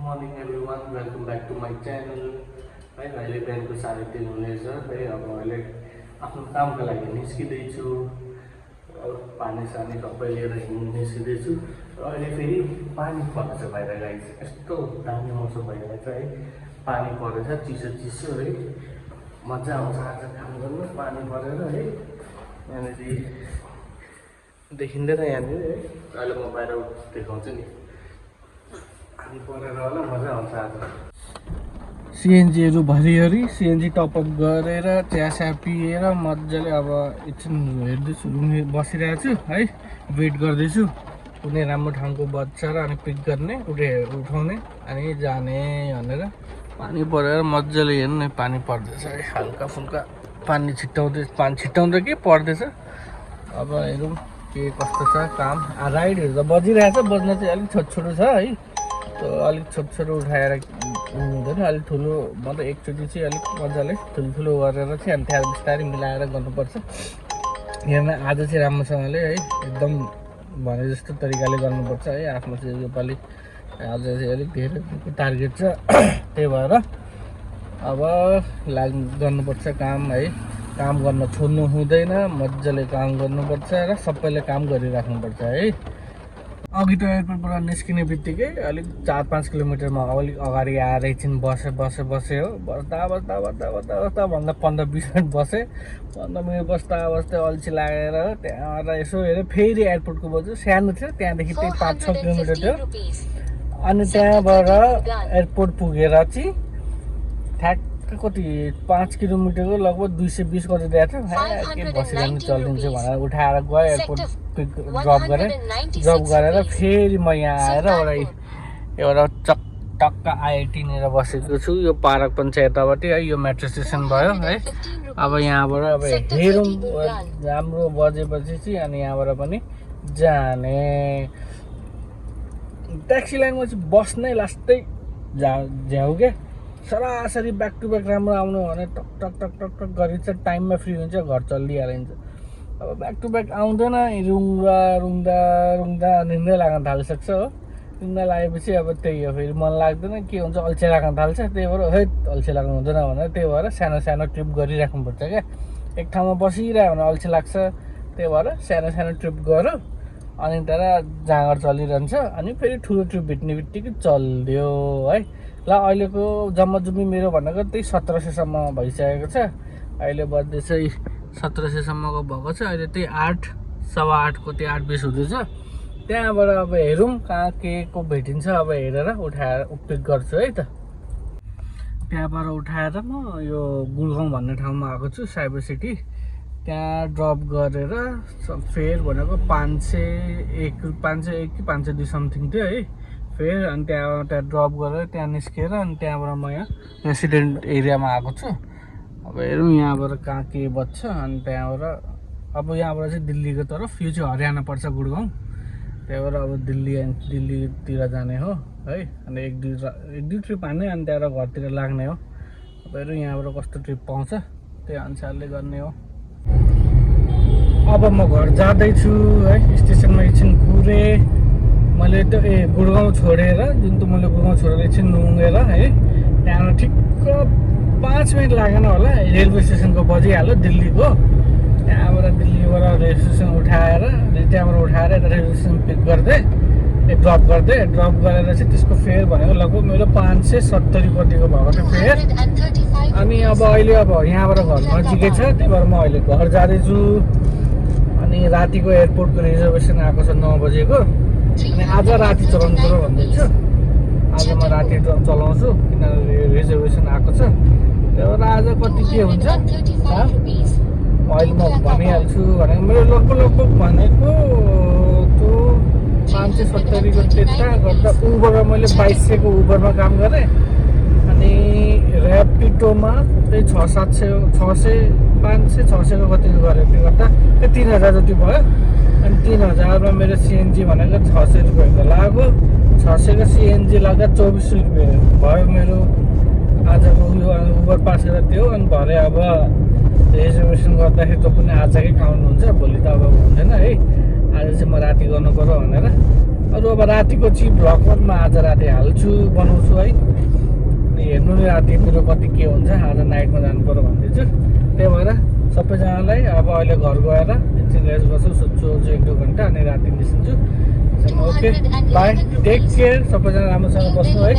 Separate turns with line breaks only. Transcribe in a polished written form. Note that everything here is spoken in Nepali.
Morning everyone welcome back to my channel है। अहिले बिहानको 3:30 हुनेछ है। अब अहिले आफ्नो कामका लागि निस्किँदैछु। पानी सानी सबै लिएर निस्किँदैछु र अहिले फेरि पानी पर्दैछ बाहिर। गाइस यस्तो दामी मौसम भइरहेछ है। पानी परेछ चिसो चिसो है। मजा आउँछ आज काम गर्नु पानी परेर है। यहाँनिर देखिँदैन यहाँनिर है। अहिले म बाहिर देखाउँछु नि। पानी परेर होला मजा आउँछ आज। सिएनजीहरू भरिभरि सिएनजी टपअप गरेर चियासा पिएर मजाले अब एकछिन हेर्दैछु, रुम बसिरहेको छु है। वेट गर्दैछु कुनै राम्रो ठाउँको बज्छ र अनि पिक गर्ने उठाउने अनि जाने भनेर। पानी परेर मजाले हेर्नु नि, पानी पर्दैछ है। हल्का फुल्का पानी छिट्टाउँदै के पर्दैछ। अब हेरौँ के कस्तो छ काम। राइडहरू त बजिरहेछ, बज्न चाहिँ अलिक छोटो छ है। त्यो अलिक छोटो उठाएर हुँदैन, अलिक ठुलो मतलब एकचोटि चाहिँ अलिक मजाले ठुल्ठुलो गरेर चाहिँ अनि त्यहाँ बिस्तारै मिलाएर गर्नुपर्छ। हेर्न आज चाहिँ राम्रोसँगले है एकदम भने जस्तो तरिकाले गर्नुपर्छ है। आफ्नो चाहिँ योपालि आज चाहिँ अलिक धेरै टार्गेट छ। त्यही भएर अब गर्नुपर्छ काम है। काम गर्न छोड्नु हुँदैन, मजाले काम गर्नुपर्छ र सबैले काम गरिराख्नुपर्छ है। अघि त एयरपोर्टबाट निस्किने बित्तिकै अलिक 4-5 किलोमिटरमा अलिक अगाडि आएर एकछिन बसेँ हो। बस्दा भन्दा 15-20 मिनट बसेँ। 15 मिनट बस्दा अल्छी लागेर त्यहाँबाट यसो हेरेँ। फेरि एयरपोर्टको बजु सानो थियो, त्यहाँदेखि त्यही 5-6 किलोमिटर थियो। अनि त्यहाँबाट एयरपोर्ट पुगेर चाहिँ ठ्याक्क कति 5 किलोमिटरको लगभग 220 गरिदिएको थियो। के बसिरहनु चलिदिन्छु भनेर उठाएर गयो। एयरपोर्ट ड्रप गरेर फेरि म यहाँ आएर एउटा टक्क आइआइटीनिर बसेको छु। यो पार्क पञ्चायतबाट है। यो मेट्रो स्टेसन भयो है। अब यहाँबाट अब हेरौँ राम्रो बजेपछि चाहिँ अनि यहाँबाट पनि जाने। ट्याक्सी लाइनमा चाहिँ बस्नै लास्टै झ्याउ के सरासरी ब्याक टु ब्याक राम्रो आउनु भने टक टक टक टक टक गरी चाहिँ टाइममा फ्री हुन्छ, घर चलिहालिन्छ। अब ब्याक टु ब्याक आउँदैन, रुङ्दा निन्द्रै लाग्न थालिसक्छ हो। निन्द्रा लागेपछि अब त्यही हो, फेरि मन लाग्दैन, के हुन्छ अल्छी लाग्न थाल्छ। त्यही भएर अल्छी लाग्नु हुँदैन भनेर त्यही भएर सानो ट्रिप गरिराख्नुपर्छ क्या। एक ठाउँमा बसिरह्यो भने अल्छी लाग्छ। त्यही भएर सानो ट्रिप गर अनि त्यहाँ जाँगर चलिरहन्छ। अनि फेरि ठुलो ट्रिप भेट्ने बित्तिकै चलिदियो है। ल अहिलेको जम्मा जम्मी मेरो भनेको त्यही 1700सम्म भइसकेको छ। अहिले बज्दैछ 1700सम्मको भएको छ। अहिले त्यही 8:15को त्यही 8:20 हुँदैछ। त्यहाँबाट अब हेरौँ कहाँ के को भेटिन्छ। अब हेरेर उठाएर पिक गर्छु है त। त्यहाँबाट उठाएर म यो गुडगाउँ भन्ने ठाउँमा आएको छु, साइबर सिटी। त्यहाँ ड्रप गरेर फेयर भनेको 501 कि 502 समथिङ थियो है फेयर। अनि त्यहाँ ड्रप गरेर त्यहाँ निस्केर अनि त्यहाँबाट म यहाँ रेसिडेन्ट एरियामा आएको छु। अब हेरौँ यहाँबाट कहाँ के बज्छ। अनि त्यहाँबाट अब यहाँबाट चाहिँ दिल्लीको तरफ, यो चाहिँ हरियाणा पर्छ गुडगाउँ। त्यही भएर अब दिल्लीतिर जाने हो है। अनि एक दुई ट्रिप हान्ने अनि त्यहाँबाट घरतिर लाग्ने हो। अब हेरौँ यहाँबाट कस्तो ट्रिप पाउँछ, त्यही अनुसारले गर्ने हो। अब म घर जाँदैछु है। स्टेसनमा एकछिन पुगेँ मैले त्यो गुडगाउँ छोडेर, मैले गुडगाउँ छोडेर एकछिन नुँगेर है। त्यहाँबाट ठिक्क 5 मिनट लागेन होला, रेलवे स्टेसनको बजिहाल्यो दिल्लीको। त्यहाँबाट दिल्लीबाट रेलवे स्टेसन उठाएर यता रेलवे स्टेसन पिक गर्दै ड्रप गरेर चाहिँ त्यसको फेयर भनेको लगभग मेरो 570 कतिको भएको थियो फेयर। अनि अब अहिले यहाँबाट घर नजिकै छ, त्यही भएर म अहिले घर जाँदैछु। अनि रातिको एयरपोर्टको रिजर्भेसन आएको छ 9 बजेको। अनि आज राति चलाउनु पर्यो भन्दैछु। आज म राति चलाउँछु किनभने रिजर्भेसन आएको छ। त्यही भएर आज कति के हुन्छ अहिले म भनिहाल्छु। भनेको मेरो लगभग भनेको त्यो 570को त्यता गर्दा उबरमा मैले 2200को उबरमा काम गरेँ। अनि ऱ्यापिडोमा त्यही 500-600को कतिको गरेँ। त्यो गर्दा 3000 जति भयो। अनि 3000मा मेरो सिएनजी भनेको 600 रुपियाँको लाग्यो। 600को सिएनजी लाग्दा 24 रुपियाँ भयो मेरो आजको उयो उबर पास गरेर थियो। अनि भरे अब रिजर्भेसन गर्दाखेरि त पनि आजकै काउन्ट हुन्छ, भोलि त अब हुँदैन है। आज चाहिँ म राति गर्नु पर्यो भनेर अरू अब रातिको चाहिँ भ्लग म आज राति हाल्छु बनाउँछु है। हेर्नु नि राति मेरो कति के हुन्छ, आज नाइटमा जानु पर्यो भन्दैछु। त्यही भएर सबैजनालाई अब अहिले घर गएर एकछिन रेस्ट गर्छु, सुत्छु 1-2 घन्टा अनि राति निस्किन्छु। ओके बाई, टेक केयर, सबैजना राम्रोसँग बस्नु है।